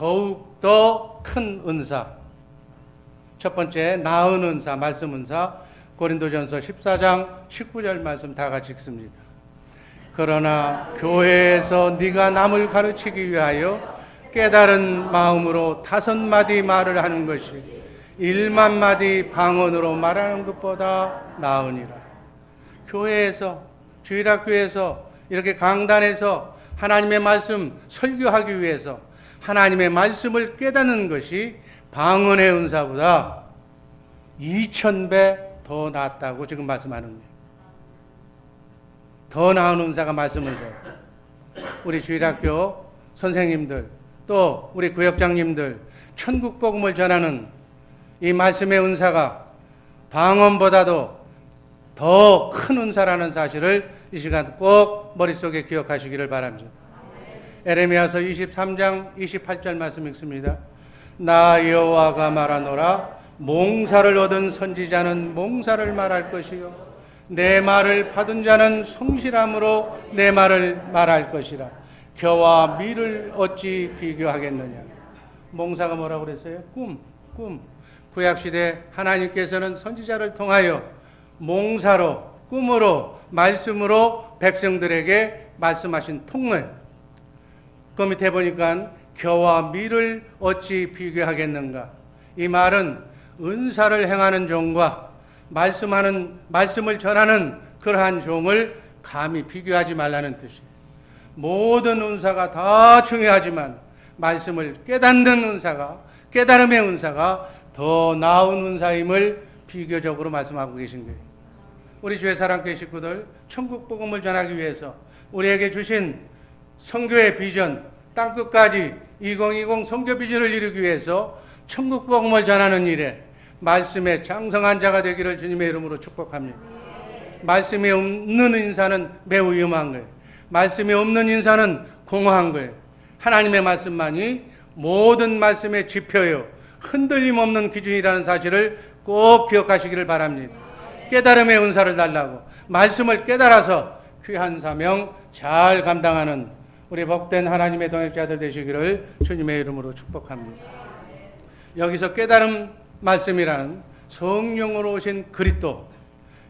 더욱 더 큰 은사. 첫 번째, 나은 은사, 말씀 은사. 고린도전서 14장 19절 말씀 다 같이 읽습니다. 그러나 교회에서 네가 남을 가르치기 위하여 깨달은 마음으로 5마디 말을 하는 것이 1만 마디 방언으로 말하는 것보다 나으니라. 교회에서, 주일학교에서, 이렇게 강단에서 하나님의 말씀 설교하기 위해서 하나님의 말씀을 깨닫는 것이 방언의 은사보다 2000배 더 낫다고 지금 말씀하는 거예요. 더 나은 은사가 말씀 은사예요. 우리 주일학교 선생님들, 또 우리 구역장님들, 천국 복음을 전하는 이 말씀의 은사가 방언보다도 더 큰 은사라는 사실을 이 시간 꼭 머릿속에 기억하시기를 바랍니다. 에레미야서 23장 28절 말씀 읽습니다. 나 여호와가 말하노라. 몽사를 얻은 선지자는 몽사를 말할 것이요 내 말을 받은 자는 성실함으로 내 말을 말할 것이라. 겨와 밀을 어찌 비교하겠느냐. 몽사가 뭐라고 그랬어요? 꿈. 구약시대 하나님께서는 선지자를 통하여 몽사로, 꿈으로, 말씀으로 백성들에게 말씀하신 통을. 그 밑에 보니까 겨와 밀을 어찌 비교하겠는가. 이 말은 은사를 행하는 종과 말씀을 전하는 그러한 종을 감히 비교하지 말라는 뜻이에요. 모든 은사가 다 중요하지만 말씀을 깨닫는 은사가, 깨달음의 은사가 더 나은 은사임을 비교적으로 말씀하고 계신 거예요. 우리 주의 사랑교회 식구들, 천국 복음을 전하기 위해서 우리에게 주신 선교의 비전, 땅끝까지 2020 선교 비전을 이루기 위해서 천국 복음을 전하는 일에 말씀에 장성한 자가 되기를 주님의 이름으로 축복합니다. 말씀이 없는 인사는 매우 위험한 거예요. 말씀이 없는 인사는 공허한 거예요. 하나님의 말씀만이 모든 말씀의 지표요, 흔들림 없는 기준이라는 사실을 꼭 기억하시기를 바랍니다. 깨달음의 은사를 달라고 말씀을 깨달아서 귀한 사명 잘 감당하는 우리 복된 하나님의 동역자들 되시기를 주님의 이름으로 축복합니다. 여기서 깨달음 말씀이란 성령으로 오신 그리스도,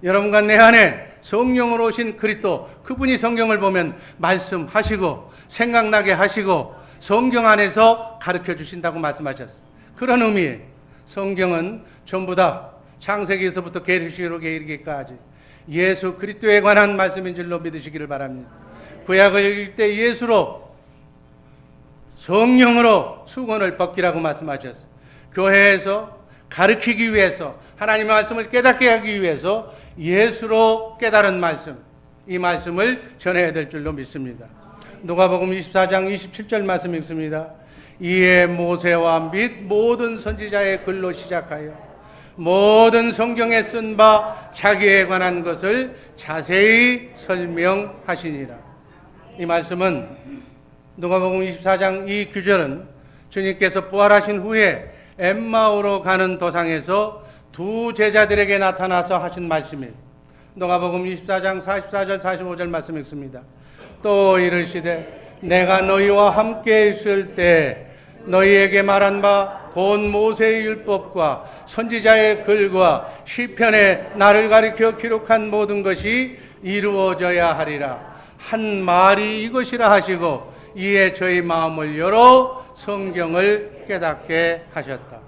여러분과 내 안에 성령으로 오신 그리스도, 그분이 성경을 보면 말씀하시고 생각나게 하시고 성경 안에서 가르쳐 주신다고 말씀하셨어요. 그런 의미에 성경은 전부 다 창세기에서부터 계시록에 이르기까지 예수 그리스도에 관한 말씀인 줄로 믿으시기를 바랍니다. 구약을 읽을 때 예수로, 성령으로 수건을 벗기라고 말씀하셨어요. 교회에서 가르치기 위해서, 하나님의 말씀을 깨닫게 하기 위해서 예수로 깨달은 말씀, 이 말씀을 전해야 될 줄로 믿습니다. 누가복음 24장 27절 말씀 읽습니다. 이에 모세와 및 모든 선지자의 글로 시작하여 모든 성경에 쓴 바 자기에 관한 것을 자세히 설명하시니라. 이 말씀은 누가복음 24장 이 구절은 주님께서 부활하신 후에 엠마오로 가는 도상에서 두 제자들에게 나타나서 하신 말씀이에요. 누가복음 24장 44절 45절 말씀 읽습니다. 또 이르시되 내가 너희와 함께 있을 때 너희에게 말한 바 곧 모세의 율법과 선지자의 글과 시편에 나를 가리켜 기록한 모든 것이 이루어져야 하리라. 한 말이 이것이라 하시고 이에 저희 마음을 열어 성경을 깨닫게 하셨다.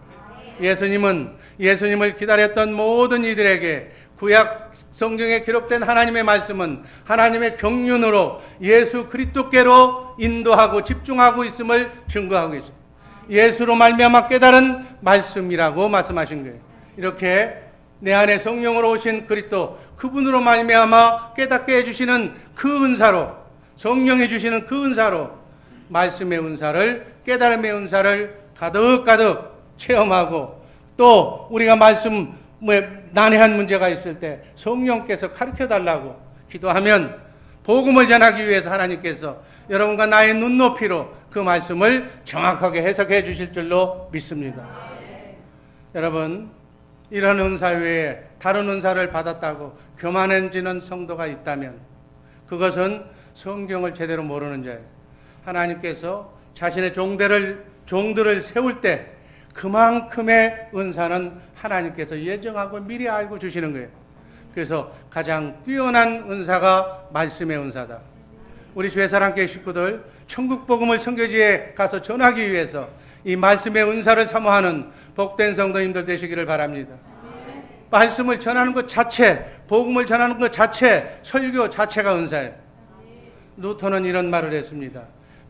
예수님을 기다렸던 모든 이들에게 구약 성경에 기록된 하나님의 말씀은 하나님의 경륜으로 예수 그리스도께로 인도하고 집중하고 있음을 증거하고 계십니다. 예수로 말미암아 깨달은 말씀이라고 말씀하신 거예요. 이렇게 내 안에 성령으로 오신 그리스도, 그분으로 말미암아 깨닫게 해주시는 그 은사로, 성령이 주시는 그 은사로 말씀의 은사를, 깨달음의 은사를 가득가득 체험하고, 또 우리가 말씀에 난해한 문제가 있을 때 성령께서 가르쳐달라고 기도하면 복음을 전하기 위해서 하나님께서 여러분과 나의 눈높이로 그 말씀을 정확하게 해석해 주실 줄로 믿습니다. 여러분, 이런 은사 외에 다른 은사를 받았다고 교만해지는 성도가 있다면 그것은 성경을 제대로 모르는 자예요. 하나님께서 자신의 종들을 종들을 세울 때 그만큼의 은사는 하나님께서 예정하고 미리 알고 주시는 거예요. 그래서 가장 뛰어난 은사가 말씀의 은사다. 우리 주의사랑교회 식구들, 천국 복음을 선교지에 가서 전하기 위해서 이 말씀의 은사를 사모하는 복된 성도님들 되시기를 바랍니다. 말씀을 전하는 것 자체, 복음을 전하는 것 자체, 설교 자체가 은사예요. 루터는 이런 말을 했습니다.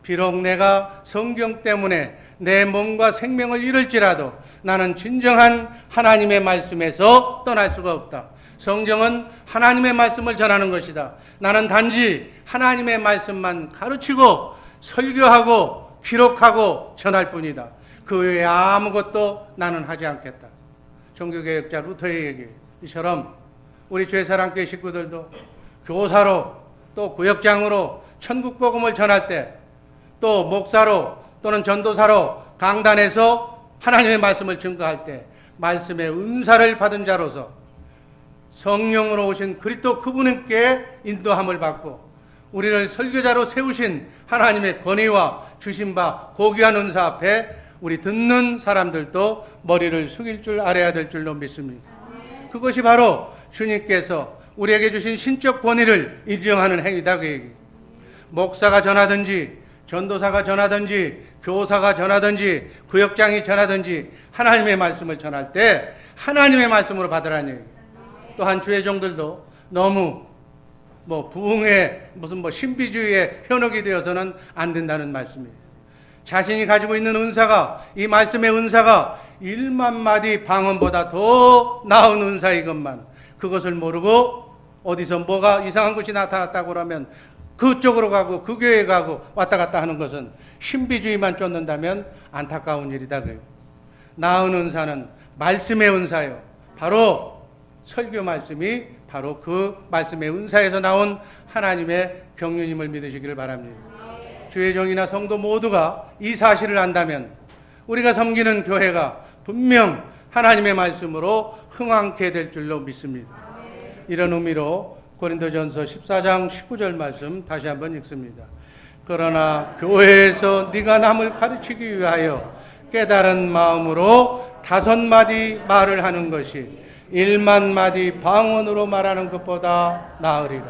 비록 내가 성경 때문에 내 몸과 생명을 잃을지라도 나는 진정한 하나님의 말씀에서 떠날 수가 없다. 성경은 하나님의 말씀을 전하는 것이다. 나는 단지 하나님의 말씀만 가르치고 설교하고 기록하고 전할 뿐이다. 그 외에 아무것도 나는 하지 않겠다. 종교개혁자 루터의 얘기. 이처럼 우리 주의사랑교회 식구들도 교사로 또 구역장으로 천국 복음을 전할 때, 또 목사로 또는 전도사로 강단에서 하나님의 말씀을 증거할 때 말씀의 은사를 받은 자로서 성령으로 오신 그리스도 그분께 인도함을 받고 우리를 설교자로 세우신 하나님의 권위와 주신 바 고귀한 은사 앞에 우리 듣는 사람들도 머리를 숙일 줄 알아야 될 줄로 믿습니다. 그것이 바로 주님께서 우리에게 주신 신적 권위를 인정하는 행위다 그 얘기. 목사가 전하든지 전도사가 전하든지 교사가 전하든지 구역장이 전하든지 하나님의 말씀을 전할 때 하나님의 말씀으로 받으라는 얘기. 또한 주의 종들도 너무 부흥의 무슨 신비주의의 현혹이 되어서는 안 된다는 말씀이에요. 자신이 가지고 있는 은사가, 이 말씀의 은사가 1만 마디 방언보다 더 나은 은사인 것만, 그것을 모르고 어디서 뭐가 이상한 것이 나타났다고 그러면 그쪽으로 가고 그 교회에 가고 왔다 갔다 하는 것은 신비주의만 쫓는다면 안타까운 일이다 그래요. 나은 은사는 말씀의 은사요. 바로 설교 말씀이 바로 그 말씀의 은사에서 나온 하나님의 경륜임을 믿으시기를 바랍니다. 주의 종이나 성도 모두가 이 사실을 안다면 우리가 섬기는 교회가 분명 하나님의 말씀으로 흥황케 될 줄로 믿습니다. 이런 의미로 고린도전서 14장 19절 말씀 다시 한번 읽습니다. 그러나 교회에서 네가 남을 가르치기 위하여 깨달은 마음으로 5마디 말을 하는 것이 1만 마디 방언으로 말하는 것보다 나으리라.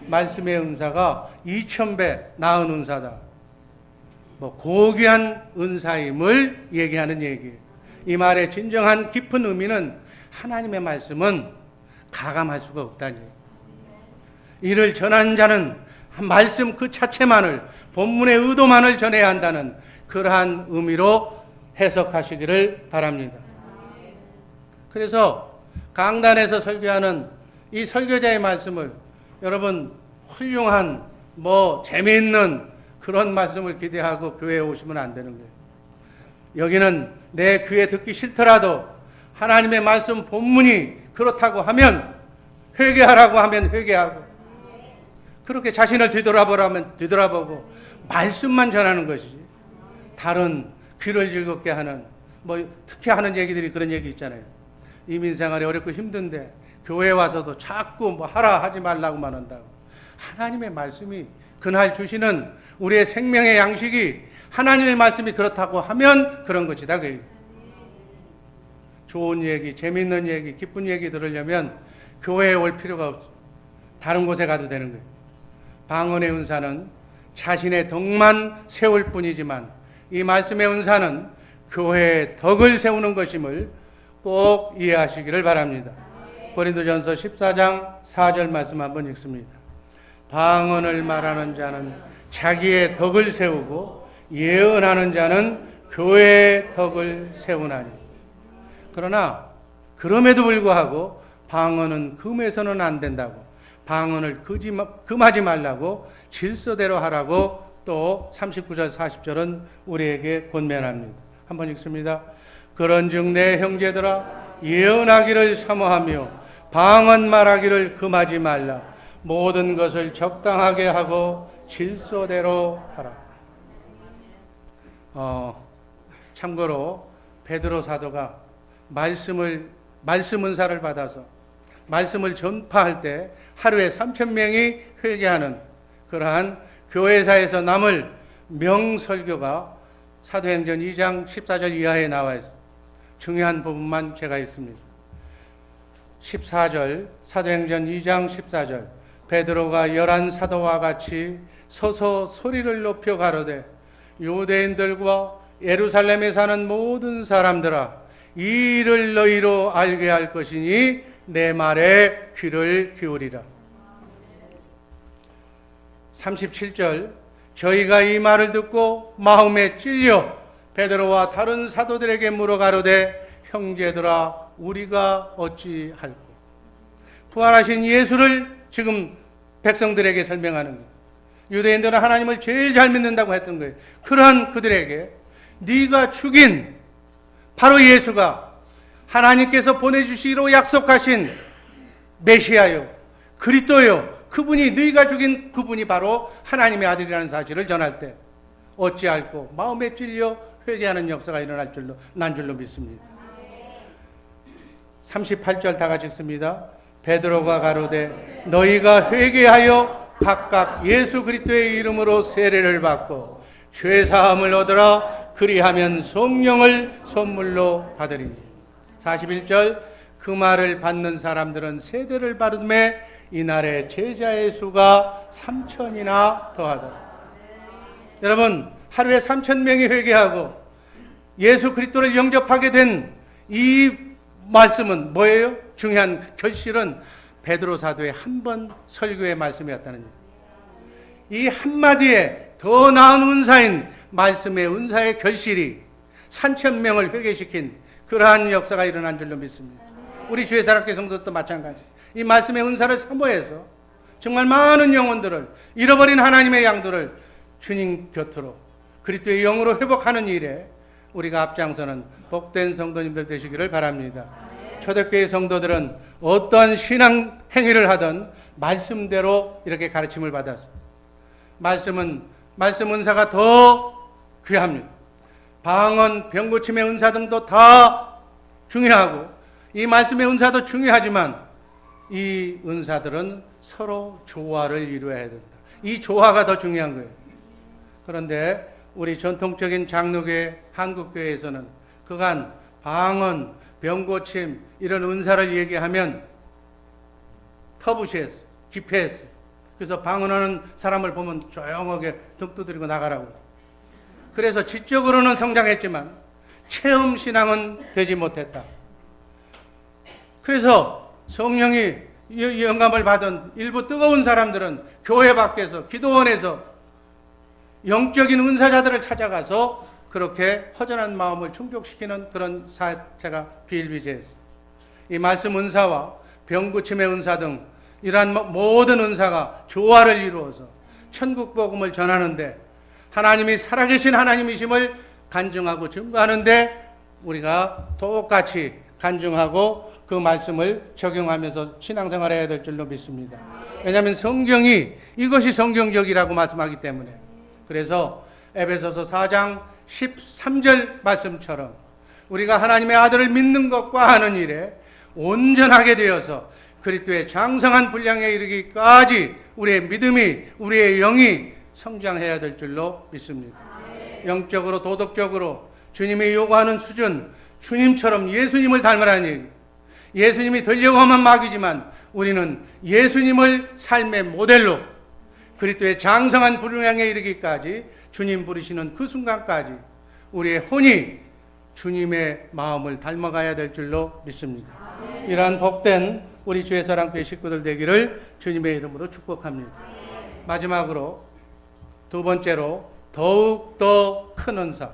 말씀의 은사가 2000배 나은 은사다. 고귀한 은사임을 얘기하는 얘기예요. 이 말의 진정한 깊은 의미는 하나님의 말씀은 가감할 수가 없다니. 이를 전하는 자는 말씀 그 자체만을, 본문의 의도만을 전해야 한다는 그러한 의미로 해석하시기를 바랍니다. 그래서 강단에서 설교하는 이 설교자의 말씀을 여러분 훌륭한 재미있는 그런 말씀을 기대하고 교회에 오시면 안 되는 거예요. 여기는 내 귀에 듣기 싫더라도 하나님의 말씀 본문이 그렇다고 하면, 회개하라고 하면 회개하고, 그렇게 자신을 뒤돌아보라면 뒤돌아보고 말씀만 전하는 것이지, 다른 귀를 즐겁게 하는 특히 하는 얘기들이 그런 얘기 있잖아요. 이민생활이 어렵고 힘든데 교회에 와서도 자꾸 하라 하지 말라고만 한다고. 하나님의 말씀이 그날 주시는 우리의 생명의 양식이 하나님의 말씀이 그렇다고 하면 그런 것이다. 좋은 얘기, 재밌는 얘기, 기쁜 얘기 들으려면 교회에 올 필요가 없어. 다른 곳에 가도 되는 거예요. 방언의 은사는 자신의 덕만 세울 뿐이지만 이 말씀의 은사는 교회의 덕을 세우는 것임을 꼭 이해하시기를 바랍니다. 고린도전서 14장 4절 말씀 한번 읽습니다. 방언을 말하는 자는 자기의 덕을 세우고 예언하는 자는 교회의 덕을 세우나니. 그러나 그럼에도 불구하고 방언은 금해서는 안 된다고, 방언을 금하지 말라고, 질서대로 하라고 또 39절 40절은 우리에게 권면합니다. 한번 읽습니다. 그런즉 내 형제들아 예언하기를 사모하며 방언 말하기를 금하지 말라. 모든 것을 적당하게 하고 질서대로 하라. 참고로 베드로 사도가 말씀 은사를 받아서 말씀을 전파할 때 하루에 3,000명이 회개하는 그러한 교회사에서 남을 명설교가 사도행전 2장 14절 이하에 나와 있습니다. 중요한 부분만 제가 읽습니다. 14절, 사도행전 2장 14절. 베드로가 11 사도와 같이 서서 소리를 높여 가로되 유대인들과 예루살렘에 사는 모든 사람들아, 이 일을 너희로 알게 할 것이니 내 말에 귀를 기울이라. 37절, 저희가 이 말을 듣고 마음에 찔려 베드로와 다른 사도들에게 물어 가로되 형제들아, 우리가 어찌할꼬. 부활하신 예수를 지금 백성들에게 설명하는 거예요. 유대인들은 하나님을 제일 잘 믿는다고 했던 거예요. 그러한 그들에게 네가 죽인 바로 예수가 하나님께서 보내주시기로 약속하신 메시아요, 그리스도요, 그분이, 너희가 죽인 그분이 바로 하나님의 아들이라는 사실을 전할 때 어찌할꼬 마음에 찔려 회개하는 역사가 일어날 줄로 난 줄로 믿습니다. 38절 다 같이 읽습니다. 베드로가 가로되 너희가 회개하여 각각 예수 그리스도의 이름으로 세례를 받고 죄 사함을 얻으라. 그리하면 성령을 선물로 받으리니. 41절, 그 말을 받는 사람들은 세례를 받음에 이날에 제자의 수가 3,000이나 더하더라. 여러분, 하루에 3,000명이 회개하고 예수 그리스도를 영접하게 된 이 말씀은 뭐예요? 중요한 결실은 베드로 사도의 한 번 설교의 말씀이었다는 거예요. 이 한마디에 더 나은 은사인 말씀의 은사의 결실이 3,000명을 회개시킨 그러한 역사가 일어난 줄로 믿습니다. 우리 주의 사랑교회 성도들도 마찬가지. 이 말씀의 은사를 사모해서 정말 많은 영혼들을, 잃어버린 하나님의 양들을 주님 곁으로 그리스도의 영으로 회복하는 일에 우리가 앞장서는 복된 성도님들 되시기를 바랍니다. 초대교회 성도들은 어떠한 신앙 행위를 하든 말씀대로 이렇게 가르침을 받았습니다. 말씀 은사가 더 귀합니다. 방언, 병고침의 은사 등도 다 중요하고 이 말씀의 은사도 중요하지만 이 은사들은 서로 조화를 이루어야 된다. 이 조화가 더 중요한 거예요. 그런데 우리 전통적인 장로교회, 한국교회에서는 그간 방언, 병고침 이런 은사를 얘기하면 터부시했어, 기폐했어. 그래서 방언하는 사람을 보면 조용하게 등 두드리고 나가라고. 그래서 지적으로는 성장했지만 체험 신앙은 되지 못했다. 그래서 성령이 영감을 받은 일부 뜨거운 사람들은 교회 밖에서, 기도원에서 영적인 은사자들을 찾아가서 그렇게 허전한 마음을 충족시키는 그런 사태가 비일비재했어요. 이 말씀 은사와 병고침의 은사 등 이러한 모든 은사가 조화를 이루어서 천국 복음을 전하는데, 하나님이 살아계신 하나님이심을 간증하고 증거하는데 우리가 똑같이 간증하고 그 말씀을 적용하면서 신앙생활을 해야 될 줄로 믿습니다. 왜냐하면 성경이 이것이 성경적이라고 말씀하기 때문에. 그래서 에베소서 4장 13절 말씀처럼 우리가 하나님의 아들을 믿는 것과 하는 일에 온전하게 되어서 그리스도의 장성한 분량에 이르기까지 우리의 믿음이, 우리의 영이 성장해야 될 줄로 믿습니다. 영적으로, 도덕적으로 주님이 요구하는 수준, 주님처럼 예수님을 닮으라는 얘기. 예수님이 되려고 하면 막이지만 우리는 예수님을 삶의 모델로 그리스도의 장성한 분량에 이르기까지, 주님 부르시는 그 순간까지 우리의 혼이 주님의 마음을 닮아가야 될 줄로 믿습니다. 이러한 복된 우리 주의 사랑교회 식구들 되기를 주님의 이름으로 축복합니다. 마지막으로 두 번째로 더욱 더 큰 은사.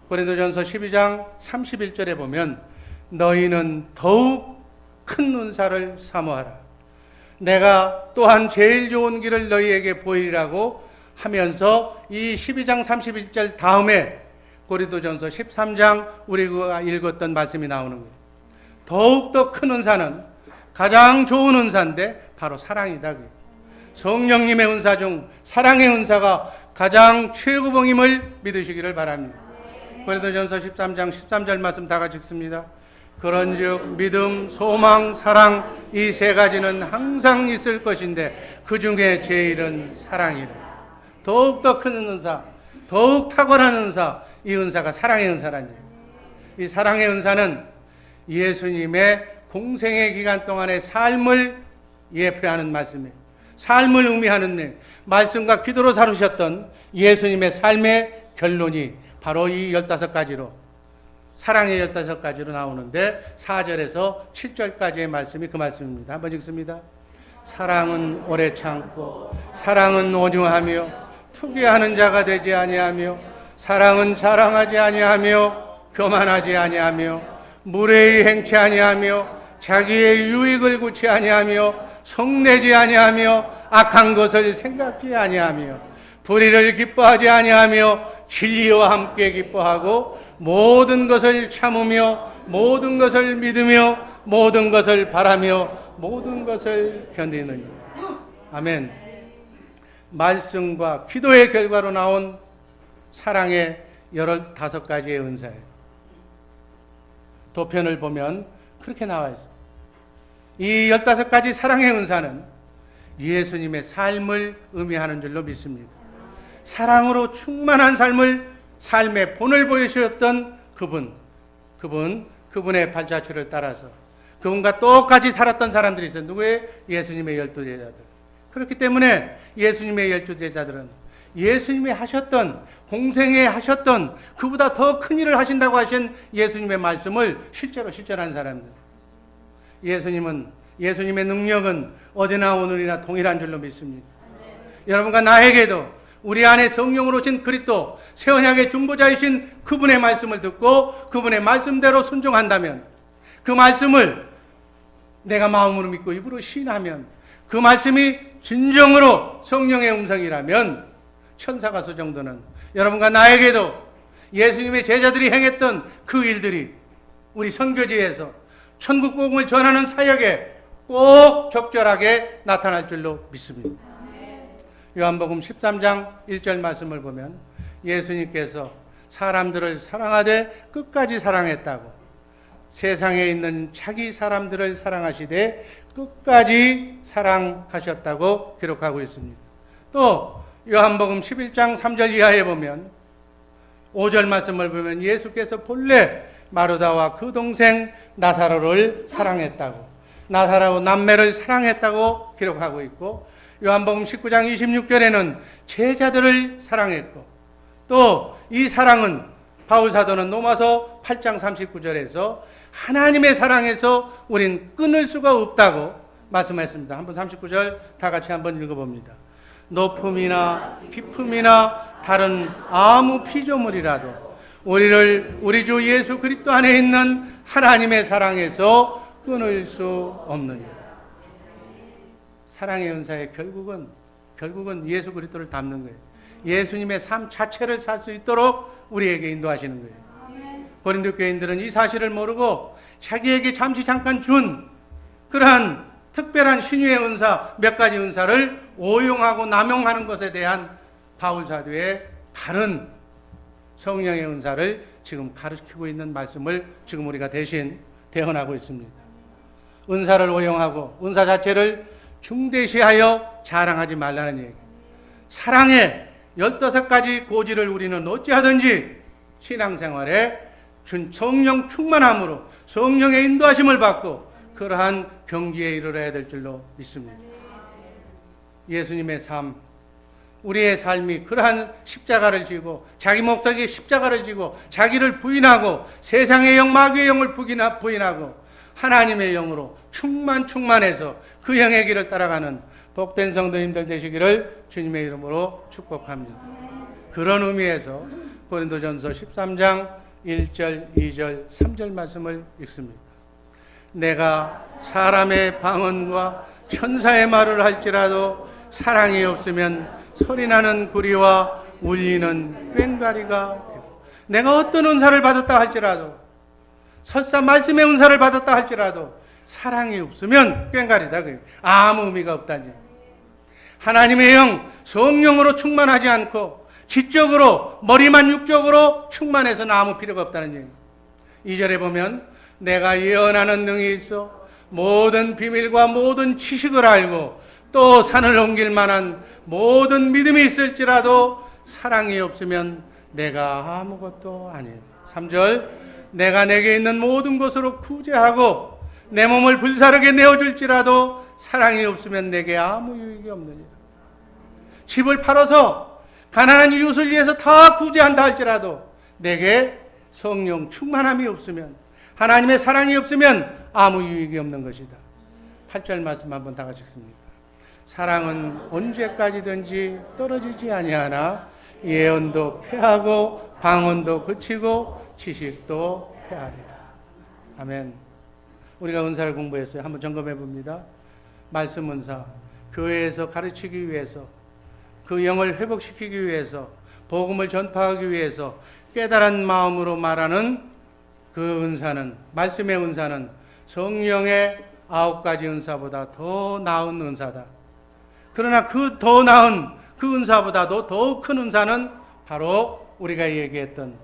고린도전서 12장 31절에 보면 너희는 더욱 큰 은사를 사모하라. 내가 또한 제일 좋은 길을 너희에게 보이라고 하면서 이 12장 31절 다음에 고린도전서 13장 우리가 읽었던 말씀이 나오는 거예요. 더욱더 큰 은사는 가장 좋은 은사인데 바로 사랑이다. 성령님의 은사 중 사랑의 은사가 가장 최고봉임을 믿으시기를 바랍니다. 고린도전서 13장 13절 말씀 다 같이 읽습니다. 그런즉 믿음, 소망, 사랑 이 세 가지는 항상 있을 것인데 그 중에 제일은 사랑이라. 더욱더 큰 은사, 더욱 탁월한 은사, 이 은사가 사랑의 은사라니. 이 사랑의 은사는 예수님의 공생의 기간 동안의 삶을 예표하는 말씀이에요. 삶을 의미하는 말씀과 기도로 사루셨던 예수님의 삶의 결론이 바로 이 15가지로, 사랑의 15가지로 나오는데 4절에서 7절까지의 말씀이 그 말씀입니다. 한번 읽습니다. 사랑은 오래 참고 사랑은 온유하며 투기하는 자가 되지 아니하며 사랑은 자랑하지 아니하며 교만하지 아니하며 무례히 행치 아니하며 자기의 유익을 구치 아니하며 성내지 아니하며 악한 것을 생각지 아니하며 불의를 기뻐하지 아니하며 진리와 함께 기뻐하고 모든 것을 참으며 모든 것을 믿으며 모든 것을 바라며 모든 것을 견디느니. 아멘. 말씀과 기도의 결과로 나온 사랑의 15가지의 은사예요. 도편을 보면 그렇게 나와 있어요. 이 15가지 사랑의 은사는 예수님의 삶을 의미하는 줄로 믿습니다. 사랑으로 충만한 삶의 본을 보여주셨던 그분의 발자취를 따라서 그분과 똑같이 살았던 사람들이 있어요. 누구예요? 예수님의 12제자들. 그렇기 때문에 예수님의 12제자들은 예수님이 하셨던, 공생에 하셨던 그보다 더 큰 일을 하신다고 하신 예수님의 말씀을 실제로 실천한 사람들. 예수님의 능력은 어제나 오늘이나 동일한 줄로 믿습니다. 여러분과 나에게도 우리 안에 성령으로 오신 그리스도, 새 언약의 중보자이신 그분의 말씀을 듣고 그분의 말씀대로 순종한다면, 그 말씀을 내가 마음으로 믿고 입으로 시인하면, 그 말씀이 진정으로 성령의 음성이라면 천사가 수 정도는 여러분과 나에게도 예수님의 제자들이 행했던 그 일들이 우리 선교지에서 천국 복음을 전하는 사역에 꼭 적절하게 나타날 줄로 믿습니다. 요한복음 13장 1절 말씀을 보면 예수님께서 사람들을 사랑하되 끝까지 사랑했다고, 세상에 있는 자기 사람들을 사랑하시되 끝까지 사랑하셨다고 기록하고 있습니다. 또 요한복음 11장 3절 이하에 보면 5절 말씀을 보면 예수께서 본래 마르다와 그 동생 나사로를 사랑했다고, 나사로 남매를 사랑했다고 기록하고 있고, 요한복음 19장 26절에는 제자들을 사랑했고, 또 이 사랑은 바울 사도는 로마서 8장 39절에서 하나님의 사랑에서 우린 끊을 수가 없다고 말씀했습니다. 한번 39절 다 같이 한번 읽어봅니다. 높음이나 깊음이나 다른 아무 피조물이라도 우리를 우리 주 예수 그리스도 안에 있는 하나님의 사랑에서 끊을 수 없느니라. 사랑의 은사의 결국은 예수 그리스도를 닮는 거예요. 예수님의 삶 자체를 살 수 있도록 우리에게 인도하시는 거예요. 고린도 교인들은 이 사실을 모르고 자기에게 잠깐 준 그러한 특별한 신유의 은사, 몇 가지 은사를 오용하고 남용하는 것에 대한 바울 사도의 바른 성령의 은사를 지금 가르치고 있는 말씀을 지금 우리가 대신 대언하고 있습니다. 은사를 오용하고 은사 자체를 중대시하여 자랑하지 말라는 얘기. 사랑의 15가지 고지를 우리는 어찌하든지 신앙생활에 성령 충만함으로 성령의 인도하심을 받고 그러한 경지에 이르러야 될 줄로 믿습니다. 예수님의 삶, 우리의 삶이 그러한 십자가를 지고 자기 목적의 십자가를 지고 자기를 부인하고 세상의 영, 마귀의 영을 부인하고 하나님의 영으로 충만해서 그 영의 길을 따라가는 복된 성도님들 되시기를 주님의 이름으로 축복합니다. 그런 의미에서 고린도전서 13장 1절, 2절, 3절 말씀을 읽습니다. 내가 사람의 방언과 천사의 말을 할지라도 사랑이 없으면 소리나는 구리와 울리는 꽹과리가 되고, 내가 어떤 은사를 받았다 할지라도, 설사 말씀의 은사를 받았다 할지라도 사랑이 없으면 꽹과리다. 아무 의미가 없다니. 하나님의 영, 성령으로 충만하지 않고 지적으로, 머리만 육적으로 충만해서는 아무 필요가 없다는 얘기. 2절에 보면 내가 예언하는 능이 있어 모든 비밀과 모든 지식을 알고 또 산을 옮길 만한 모든 믿음이 있을지라도 사랑이 없으면 내가 아무것도 아니에요. 3절, 내가 내게 있는 모든 것으로 구제하고 내 몸을 불사르게 내어줄지라도 사랑이 없으면 내게 아무 유익이 없느니라. 집을 팔아서 가난한 이웃을 위해서 다 구제한다 할지라도 내게 성령 충만함이 없으면, 하나님의 사랑이 없으면 아무 유익이 없는 것이다. 8절 말씀 한번 다 같이 읽습니다. 사랑은 언제까지든지 떨어지지 아니하나 예언도 패하고 방언도 그치고 지식도 패하리라. 아멘. 우리가 은사를 공부했어요. 한번 점검해 봅니다. 말씀 은사, 교회에서 가르치기 위해서, 그 영을 회복시키기 위해서, 복음을 전파하기 위해서 깨달은 마음으로 말하는 그 은사는, 말씀의 은사는 성령의 9가지 은사보다 더 나은 은사다. 그러나 그 더 나은 그 은사보다도 더 큰 은사는 바로 우리가 얘기했던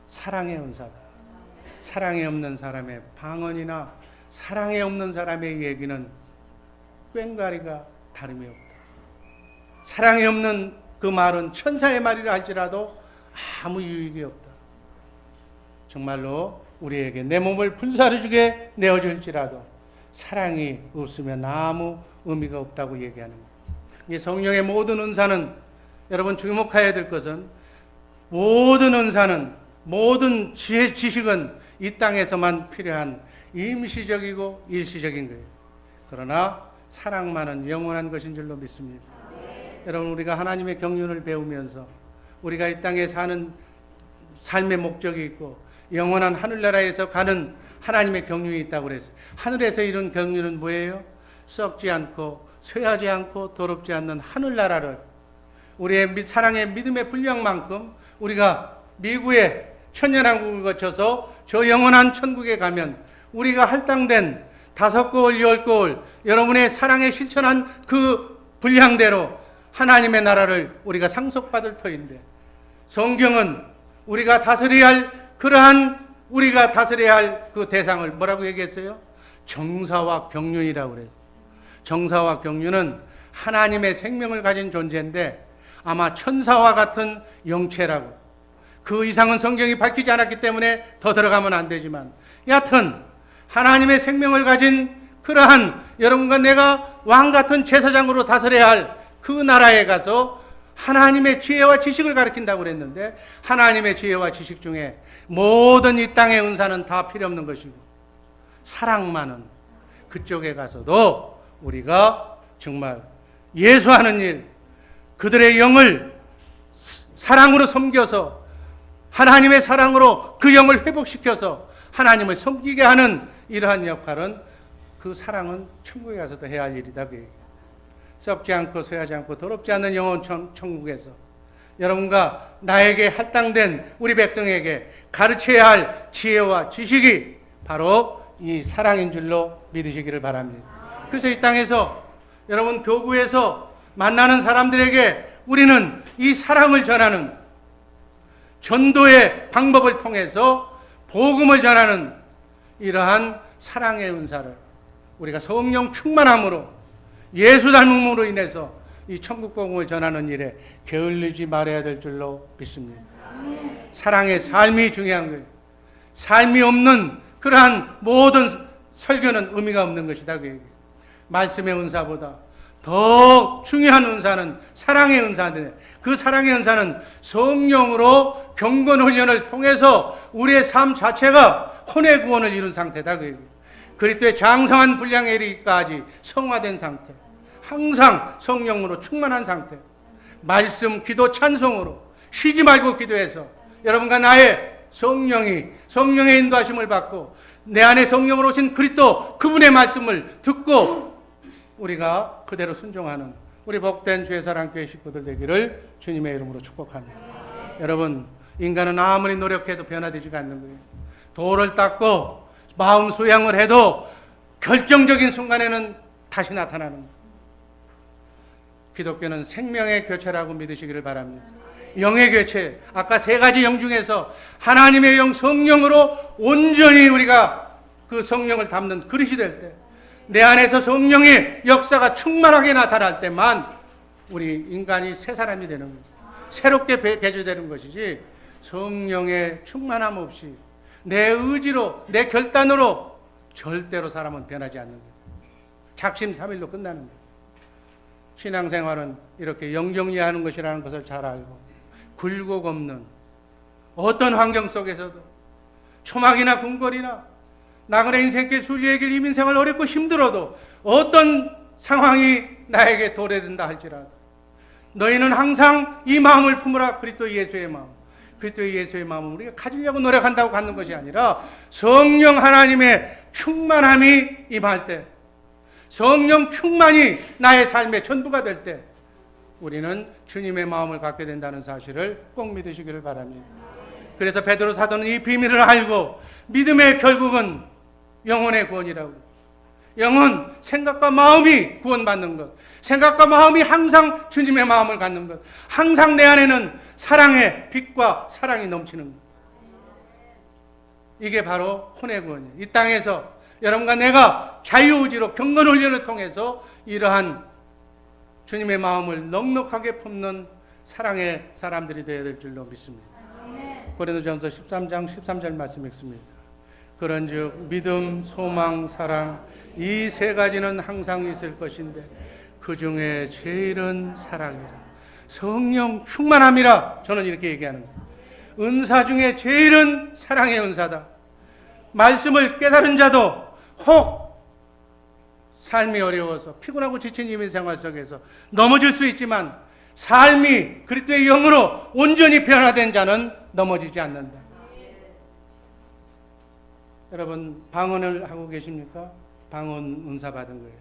사랑의 은사다. 사랑이 없는 사람의 방언이나 사랑이 없는 사람의 얘기는 꽹과리가 다름이 없다. 사랑이 없는 그 말은 천사의 말이라 할지라도 아무 유익이 없다. 정말로 우리에게 내 몸을 불사르게 내어줄지라도 사랑이 없으면 아무 의미가 없다고 얘기하는 거예요. 이 성령의 모든 은사는, 여러분 주목해야 될 것은, 모든 은사는, 모든 지식은 이 땅에서만 필요한 임시적이고 일시적인 거예요. 그러나 사랑만은 영원한 것인 줄로 믿습니다. 여러분, 우리가 하나님의 경륜을 배우면서 우리가 이 땅에 사는 삶의 목적이 있고 영원한 하늘나라에서 가는 하나님의 경륜이 있다고 그랬어요. 하늘에서 이룬 경륜은 뭐예요? 썩지 않고 쇠하지 않고 더럽지 않는 하늘나라를, 우리의 사랑의 믿음의 분량만큼 우리가 미국의 천년왕국을 거쳐서 저 영원한 천국에 가면 우리가 할당된 5거울 10거울 여러분의 사랑에 실천한 그 분량대로 하나님의 나라를 우리가 상속받을 터인데, 성경은 우리가 다스려야 할, 그러한 우리가 다스려야 할 그 대상을 뭐라고 얘기했어요? 정사와 경륜이라고 그래요. 정사와 경륜은 하나님의 생명을 가진 존재인데 아마 천사와 같은 영체라고, 그 이상은 성경이 밝히지 않았기 때문에 더 들어가면 안 되지만, 여하튼 하나님의 생명을 가진 그러한 여러분과 내가 왕 같은 제사장으로 다스려야 할 그 나라에 가서 하나님의 지혜와 지식을 가르친다고 그랬는데, 하나님의 지혜와 지식 중에 모든 이 땅의 은사는 다 필요 없는 것이고 사랑만은 그쪽에 가서도 우리가 정말 예수하는 일, 그들의 영을 사랑으로 섬겨서 하나님의 사랑으로 그 영을 회복시켜서 하나님을 섬기게 하는 이러한 역할은, 그 사랑은 천국에 가서도 해야 할 일이다. 썩지 않고 쇠하지 않고 더럽지 않는 영원 천국에서 여러분과 나에게 할당된 우리 백성에게 가르쳐야 할 지혜와 지식이 바로 이 사랑인 줄로 믿으시기를 바랍니다. 그래서 이 땅에서 여러분 교구에서 만나는 사람들에게 우리는 이 사랑을 전하는 전도의 방법을 통해서 복음을 전하는 이러한 사랑의 은사를 우리가 성령 충만함으로 예수 닮음으로 인해서 이 천국 복음을 전하는 일에 게을르지 말아야 될 줄로 믿습니다. 사랑의 삶이 중요한 거예요. 삶이 없는 그러한 모든 설교는 의미가 없는 것이다. 그 얘기예요. 말씀의 은사보다 더 중요한 은사는 사랑의 은사인데, 그 사랑의 은사는 성령으로 경건 훈련을 통해서 우리의 삶 자체가 혼의 구원을 이룬 상태다. 그 얘기예요. 그리스도의 장성한 분량에 이르기까지 성화된 상태, 항상 성령으로 충만한 상태, 말씀, 기도, 찬송으로 쉬지 말고 기도해서 여러분과 나의 성령의 인도하심을 받고 내 안에 성령으로 오신 그리스도 그분의 말씀을 듣고 우리가 그대로 순종하는 우리 복된 주의 사랑교회 식구들 되기를 주님의 이름으로 축복합니다. 여러분, 인간은 아무리 노력해도 변화되지가 않는 거예요. 돌을 닦고 마음 수양을 해도 결정적인 순간에는 다시 나타나는 거예요. 기독교는 생명의 교체라고 믿으시기를 바랍니다. 영의 교체, 아까 3가지 영 중에서 하나님의 영 성령으로 온전히 우리가 그 성령을 담는 그릇이 될 때, 내 안에서 성령의 역사가 충만하게 나타날 때만 우리 인간이 새 사람이 되는 거예요. 새롭게 개조되는 것이지 성령의 충만함 없이 내 의지로 내 결단으로 절대로 사람은 변하지 않는 거예요. 작심삼일로 끝나는 거예요. 신앙생활은 이렇게 영정리하는 것이라는 것을 잘 알고 굴곡 없는 어떤 환경 속에서도 초막이나 궁궐이나 나그네 인생길 순리의 길 이민생활 어렵고 힘들어도 어떤 상황이 나에게 도래된다 할지라도 너희는 항상 이 마음을 품으라. 그리스도 예수의 마음. 그리스도 예수의 마음을 우리가 가지려고 노력한다고 갖는 것이 아니라 성령 하나님의 충만함이 임할 때, 성령 충만이 나의 삶의 전부가 될 때 우리는 주님의 마음을 갖게 된다는 사실을 꼭 믿으시기를 바랍니다. 그래서 베드로 사도는 이 비밀을 알고 믿음의 결국은 영혼의 구원이라고. 영혼, 생각과 마음이 구원받는 것. 생각과 마음이 항상 주님의 마음을 갖는 것. 항상 내 안에는 사랑의 빛과 사랑이 넘치는 것. 이게 바로 혼의 구원이에요. 이 땅에서 여러분과 내가 자유의지로 경건훈련을 통해서 이러한 주님의 마음을 넉넉하게 품는 사랑의 사람들이 되어야 될 줄로 믿습니다. 고린도전서 13장 13절 말씀 읽습니다. 그런즉 믿음, 소망, 사랑 이 세 가지는 항상 있을 것인데 그 중에 제일은 사랑이라. 성령 충만함이라 저는 이렇게 얘기하는 거예요. 은사 중에 제일은 사랑의 은사다. 말씀을 깨달은 자도 혹 삶이 어려워서 피곤하고 지친 이민생활 속에서 넘어질 수 있지만 삶이 그리스도의 영으로 온전히 변화된 자는 넘어지지 않는다. 여러분 방언을 하고 계십니까? 방언 은사 받은 거예요.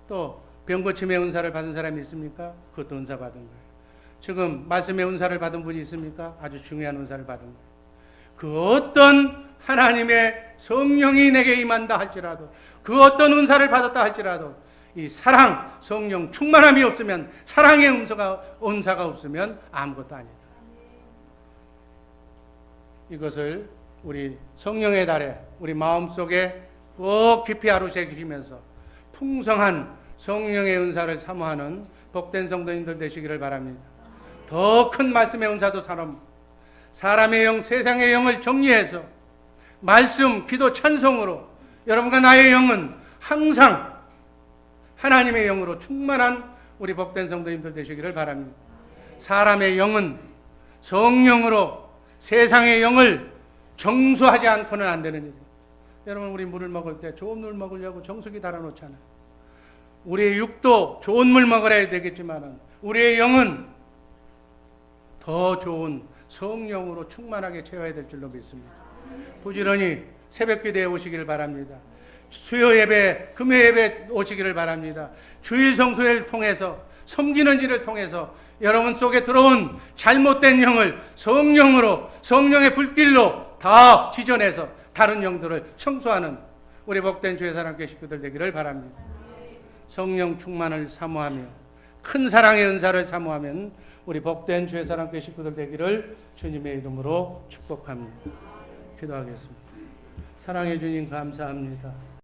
또 병고침의 은사를 받은 사람이 있습니까? 그것도 은사 받은 거예요. 지금 말씀의 은사를 받은 분이 있습니까? 아주 중요한 은사를 받은 거예요. 그 어떤 하나님의 성령이 내게 임한다 할지라도 그 어떤 은사를 받았다 할지라도 이 사랑, 성령 충만함이 없으면 사랑의 은사가 없으면 아무것도 아니다. 이것을 우리 성령의 달에 우리 마음속에 꼭 깊이 아루새기시면서 풍성한 성령의 은사를 사모하는 복된 성도님들 되시기를 바랍니다. 더 큰 말씀의 은사도 사람의 영, 세상의 영을 정리해서 말씀, 기도, 찬송으로 여러분과 나의 영은 항상 하나님의 영으로 충만한 우리 복된 성도님들 되시기를 바랍니다. 사람의 영은 성령으로 세상의 영을 정수하지 않고는 안 되는 일이에요. 여러분 우리 물을 먹을 때 좋은 물 먹으려고 정수기 달아놓잖아요. 우리의 육도 좋은 물 먹어야 되겠지만 우리의 영은 더 좋은 성령으로 충만하게 채워야 될 줄로 믿습니다. 부지런히 새벽기도에 오시기를 바랍니다. 수요 예배, 금요 예배 오시기를 바랍니다. 주일 성수회를 통해서 섬기는 일을 통해서 여러분 속에 들어온 잘못된 영을 성령으로 성령의 불길로 다 지져내서 다른 영들을 청소하는 우리 복된 주의 사랑교회 식구들 되기를 바랍니다. 성령 충만을 사모하며 큰 사랑의 은사를 사모하면 우리 복된 주의 사랑교회 식구들 되기를 주님의 이름으로 축복합니다. 기도하겠습니다. 사랑해 주님 감사합니다.